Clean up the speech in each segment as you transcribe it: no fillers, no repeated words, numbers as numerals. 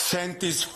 37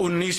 19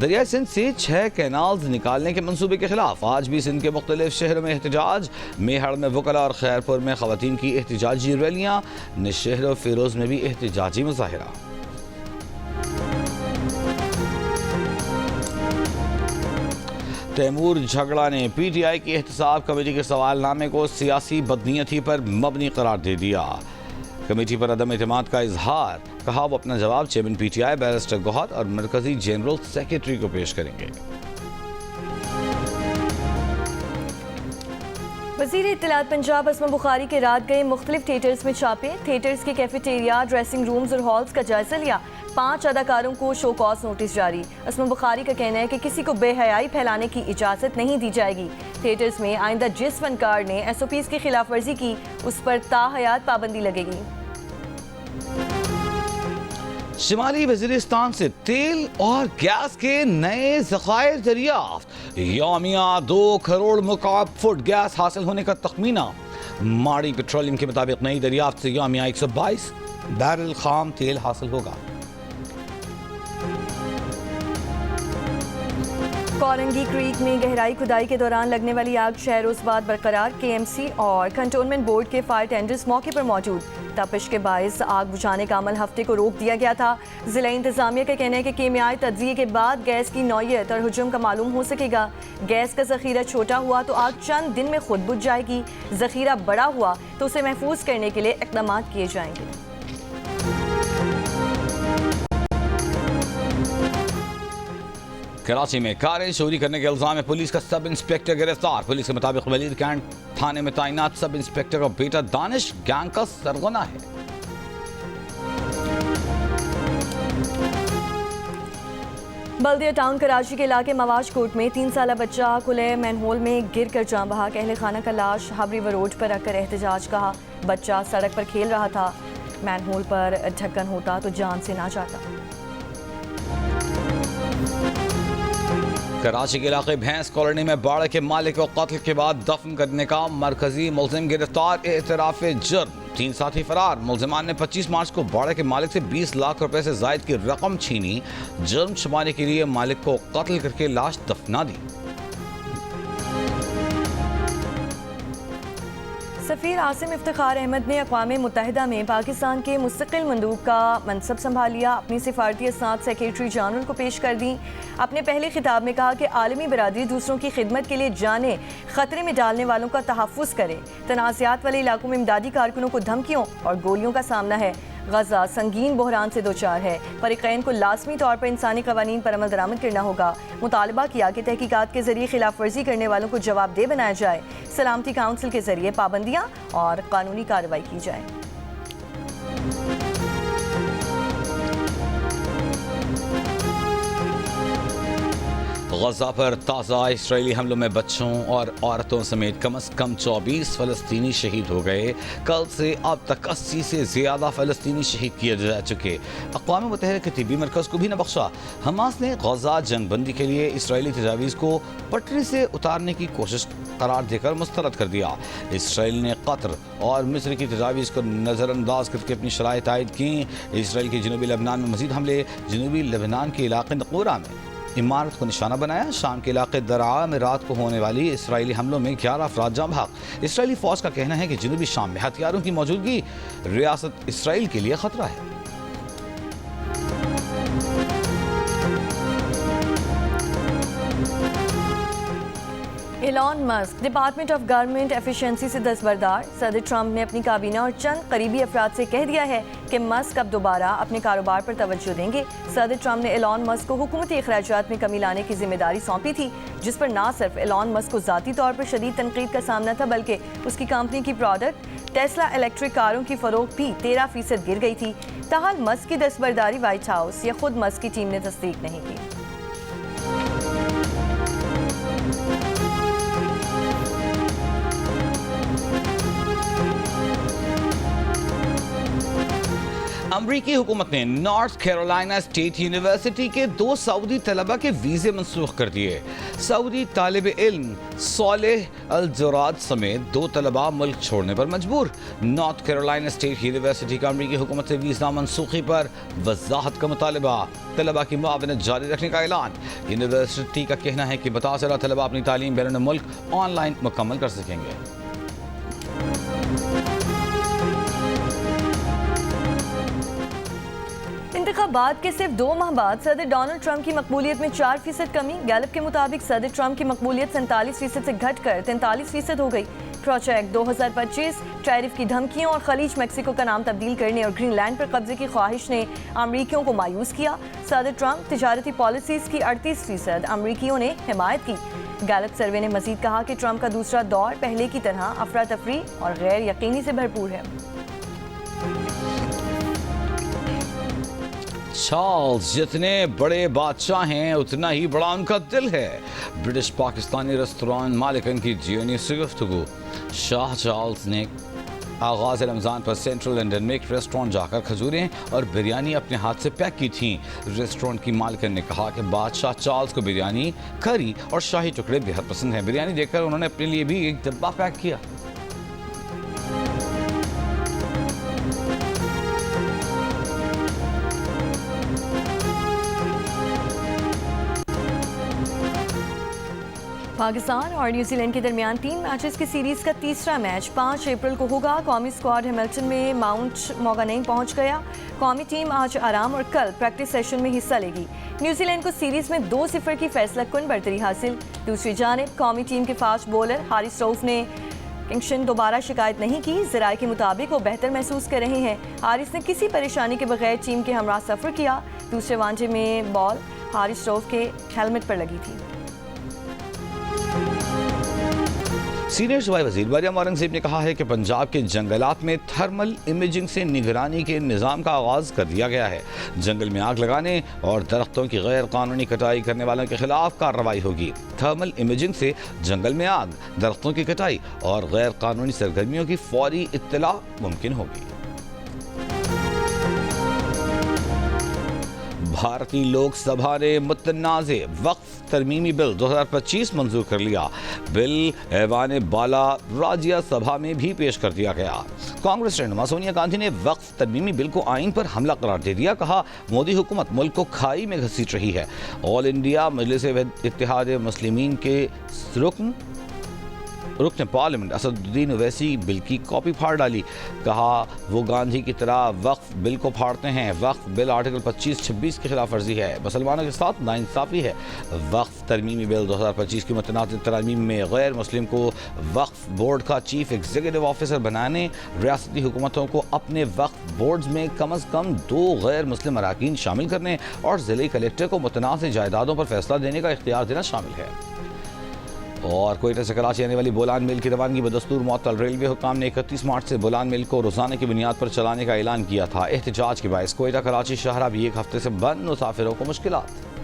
دریائے سندھ سے 6 کینالز نکالنے کے منصوبے کے خلاف آج بھی سندھ کے مختلف شہروں میں احتجاج، میہڑ میں وکلاء اور خیرپور میں خواتین کی احتجاجی ریلیاں، نشہر و فیروز میں بھی احتجاجی مظاہرہ۔ تیمور جھگڑا نے پی ٹی آئی کی احتساب کمیٹی کے سوال نامے کو سیاسی بدنیتی پر مبنی قرار دے دیا۔ کمیٹی پر عدم اعتماد کا اظہار، کہا وہ اپنا جواب chairman P T I barrister Gohar اور مرکزی جنرل سیکریٹری کو پیش کریں گے۔ وزیر اطلاعات پنجاب اسما بخاری کے رات گئے مختلف تھیٹرز میں چھاپے، تھیٹرز کے کیفیٹیریا، ڈریسنگ رومز اور ہالز کا جائزہ لیا، 5 اداکاروں کو شو کاز نوٹس جاری۔ اسما بخاری کا کہنا ہے کہ کسی کو بے حیائی پھیلانے کی اجازت نہیں دی جائے گی۔ تھیٹرز میں آئندہ جس فنکار نے ایس او پیز کی خلاف ورزی کی اس پر تا حیات پابندی لگے گی۔ شمالی وزیرستان سے تیل اور گیس کے نئے ذخائر دریافت، یومیہ 2 کروڑ مکعب فٹ گیس حاصل ہونے کا تخمینہ۔ ماڑی پیٹرولیم کے مطابق نئی دریافت سے یومیہ 122 بیرل خام تیل حاصل ہوگا۔ کورنگی کریک میں گہرائی کھدائی کے دوران لگنے والی آگ 6 روز بعد برقرار، کے ایم سی اور کنٹونمنٹ بورڈ کے فائر ٹینڈرز موقع پر موجود۔ تپش کے باعث آگ بجھانے کا عمل ہفتے کو روک دیا گیا تھا۔ ضلع انتظامیہ کا کہنا ہے کہ کیمیائی تجزیے کے بعد گیس کی نوعیت اور حجم کا معلوم ہو سکے گا۔ گیس کا ذخیرہ چھوٹا ہوا تو آگ چند دن میں خود بجھ جائے گی، ذخیرہ بڑا ہوا تو اسے محفوظ کرنے کے لیے اقدامات کیے جائیں گے۔ کراچی میں کاریں چوری کرنے کے الزام میں پولیس کا سب انسپیکٹر گرفتار۔ پولیس کے مطابق ولید کینٹ تھانے میں تعینات سب انسپیکٹر کا بیٹا دانش گینگ کا سرغنہ ہے۔ بلدیہ ٹاؤن کراچی کے علاقے مواج کوٹ میں 3 سالہ بچہ کھلے مین ہول میں گر کر جاں بحق، اہل خانہ کا لاش ہابری روڈ پر رکھ کر احتجاج، کہا بچہ سڑک پر کھیل رہا تھا، مین ہول پر ڈھکن ہوتا تو جان سے نہ جاتا۔ کراچی کے علاقے بھینس کالونی میں باڑے کے مالک کو قتل کے بعد دفن کرنے کا مرکزی ملزم گرفتار، اعتراف جرم، 3 ساتھی فرار۔ ملزمان نے 25 مارچ کو باڑے کے مالک سے 20 لاکھ روپے سے زائد کی رقم چھینی، جرم چھپانے کے لیے مالک کو قتل کر کے لاش دفنا دی۔ سفیر عاصم افتخار احمد نے اقوام متحدہ میں پاکستان کے مستقل مندوب کا منصب سنبھال لیا، اپنی سفارتی اسناد سیکریٹری جنرل کو پیش کر دیں۔ اپنے پہلے خطاب میں کہا کہ عالمی برادری دوسروں کی خدمت کے لیے جانیں خطرے میں ڈالنے والوں کا تحفظ کرے۔ تنازعات والے علاقوں میں امدادی کارکنوں کو دھمکیوں اور گولیوں کا سامنا ہے۔ غزہ سنگین بحران سے دوچار ہے، فریقین کو لازمی طور پر انسانی قوانین پر عمل درآمد کرنا ہوگا۔ مطالبہ کیا کہ تحقیقات کے ذریعے خلاف ورزی کرنے والوں کو جواب دہ بنایا جائے، سلامتی کونسل کے ذریعے پابندیاں اور قانونی کارروائی کی جائے۔ غزہ پر تازہ اسرائیلی حملوں میں بچوں اور عورتوں سمیت کم از کم 24 فلسطینی شہید ہو گئے۔ کل سے اب تک 80 سے زیادہ فلسطینی شہید کیے جا چکے۔ اقوام متحدہ کے طبی مرکز کو بھی نہ بخشا۔ حماس نے غزہ جنگ بندی کے لیے اسرائیلی تجاویز کو پٹری سے اتارنے کی کوشش قرار دے کر مسترد کر دیا۔ اسرائیل نے قطر اور مصر کی تجاویز کو نظر انداز کر کے اپنی شرائط عائد کی۔ اسرائیل کے جنوبی لبنان میں مزید حملے، جنوبی لبنان کے علاقے نقورہ میں عمارت کو نشانہ بنایا۔ شام کے علاقے درعا میں رات کو ہونے والی اسرائیلی حملوں میں 11 افراد جاں بحق۔ اسرائیلی فوج کا کہنا ہے کہ جنوبی شام میں ہتھیاروں کی موجودگی ریاست اسرائیل کے لیے خطرہ ہے۔ ایلان مسک ڈپارٹمنٹ آف گورنمنٹ ایفیشنسی سے دستبردار۔ صدر ٹرمپ نے اپنی کابینہ اور چند قریبی افراد سے کہہ دیا ہے کہ مسک اب دوبارہ اپنے کاروبار پر توجہ دیں گے۔ صدر ٹرمپ نے ایلان مسک کو حکومتی اخراجات میں کمی لانے کی ذمہ داری سونپی تھی، جس پر نہ صرف ایلان مسک کو ذاتی طور پر شدید تنقید کا سامنا تھا بلکہ اس کی کمپنی کی پروڈکٹ ٹیسلا الیکٹرک کاروں کی فروخت بھی 13% گر گئی تھی۔ تاحال مسک کی دستبرداری وائٹ ہاؤس یا خود مسک کی ٹیم نے تصدیق نہیں کی۔ امریکی حکومت نے نارتھ کیرولائنا اسٹیٹ یونیورسٹی کے 2 سعودی طلبہ کے ویزے منسوخ کر دیے۔ سعودی طالب علم صالح الجراد سمیت 2 طلبہ ملک چھوڑنے پر مجبور۔ نارتھ کیرولائنا اسٹیٹ یونیورسٹی کا امریکی حکومت سے ویزا منسوخی پر وضاحت کا مطالبہ، طلبہ کی معاونت جاری رکھنے کا اعلان۔ یونیورسٹی کا کہنا ہے کہ متاثرہ طلبہ اپنی تعلیم بیرون ملک آن لائن مکمل کر سکیں گے۔ انتخابات کے صرف 2 ماہ بعد صدر ڈونلڈ ٹرمپ کی مقبولیت میں 4% کمی۔ گیلپ کے مطابق صدر ٹرمپ کی مقبولیت 47% سے گھٹ کر 43% ہو گئی۔ پروجیکٹ 2025 ٹیرف کی دھمکیوں اور خلیج میکسیکو کا نام تبدیل کرنے اور گرین لینڈ پر قبضے کی خواہش نے امریکیوں کو مایوس کیا۔ صدر ٹرمپ تجارتی پالیسیز کی 38% امریکیوں نے حمایت کی۔ گیلپ سروے نے مزید کہا کہ ٹرمپ کا دوسرا دور پہلے کی طرح افراتفری اور غیر یقینی سے بھرپور ہے۔ چارلز جتنے بڑے بادشاہ ہیں اتنا ہی بڑا ان کا دل ہے۔ برٹش پاکستانی ریستوران مالکن کی جیونی سے گفتگو۔ شاہ چارلز نے آغاز رمضان پر سینٹرل لنڈن میں ایک ریسٹورانٹ جا کر کھجوریں اور بریانی اپنے ہاتھ سے پیک کی تھیں۔ ریسٹورانٹ کی مالکن نے کہا کہ بادشاہ چارلز کو بریانی، کری اور شاہی ٹکڑے بے حد پسند ہیں۔ بریانی دیکھ کر انہوں نے اپنے لیے بھی ایک ڈبہ پیک کیا۔ پاکستان اور نیوزی لینڈ کے درمیان 3 میچز کی سیریز کا تیسرا میچ 5 اپریل کو ہوگا۔ قومی اسکواڈ ہیملٹن میں ماؤنٹ موگنگ پہنچ گیا۔ قومی ٹیم آج آرام اور کل پریکٹس سیشن میں حصہ لے گی۔ نیوزی لینڈ کو سیریز میں 2-0 کی فیصلہ کن برتری حاصل۔ دوسری جانب قومی ٹیم کے فاسٹ بولر حارث رؤف نے کنگسٹن دوبارہ شکایت نہیں کی۔ ذرائع کے مطابق وہ بہتر محسوس کر رہے ہیں۔ حارث نے کسی پریشانی کے بغیر ٹیم کے ہمراہ سفر کیا۔ دوسرے وانجے میں بال حارث رؤف کے ہیلمٹ پر لگی تھی۔ سینئر صوبائی وزیر مریم اورنگزیب نے کہا ہے کہ پنجاب کے جنگلات میں تھرمل امیجنگ سے نگرانی کے نظام کا آغاز کر دیا گیا ہے۔ جنگل میں آگ لگانے اور درختوں کی غیر قانونی کٹائی کرنے والوں کے خلاف کارروائی ہوگی۔ تھرمل امیجنگ سے جنگل میں آگ، درختوں کی کٹائی اور غیر قانونی سرگرمیوں کی فوری اطلاع ممکن ہوگی۔ بھارتی لوک سبھا نے متنازع وقف ترمیمی بل 2025 منظور کر لیا۔ بل ایوان بالا راجیہ سبھا میں بھی پیش کر دیا گیا۔ کانگریس رہنما سونیا گاندھی نے وقف ترمیمی بل کو آئین پر حملہ قرار دے دیا۔ کہا مودی حکومت ملک کو کھائی میں گھسیٹ رہی ہے۔ آل انڈیا مجلس اتحاد مسلمین کے رکن پارلیمنٹ اسد الدین اویسی بل کی کاپی پھاڑ ڈالی۔ کہا وہ گاندھی کی طرح وقف بل کو پھاڑتے ہیں۔ وقف بل آرٹیکل 25-26 کی خلاف ورزی ہے، مسلمانوں کے ساتھ ناانصافی ہے۔ وقف ترمیمی بل 2025 کی متنازع ترامیم میں غیر مسلم کو وقف بورڈ کا چیف ایگزیکٹو آفیسر بنانے، ریاستی حکومتوں کو اپنے وقف بورڈز میں کم از کم 2 غیر مسلم اراکین شامل کرنے اور ضلعی کلیکٹر کو متنازع جائیدادوں پر فیصلہ دینے کا اختیار دینا شامل ہے۔ اور کوئٹہ سے کراچی آنے والی بولان میل کی روانگی بدستور معطل۔ ریلوے حکام نے 31 مارچ سے بولان میل کو روزانہ کی بنیاد پر چلانے کا اعلان کیا تھا۔ احتجاج کے باعث کوئٹہ کراچی شاہراہ بھی ایک ہفتے سے بند، مسافروں کو مشکلات۔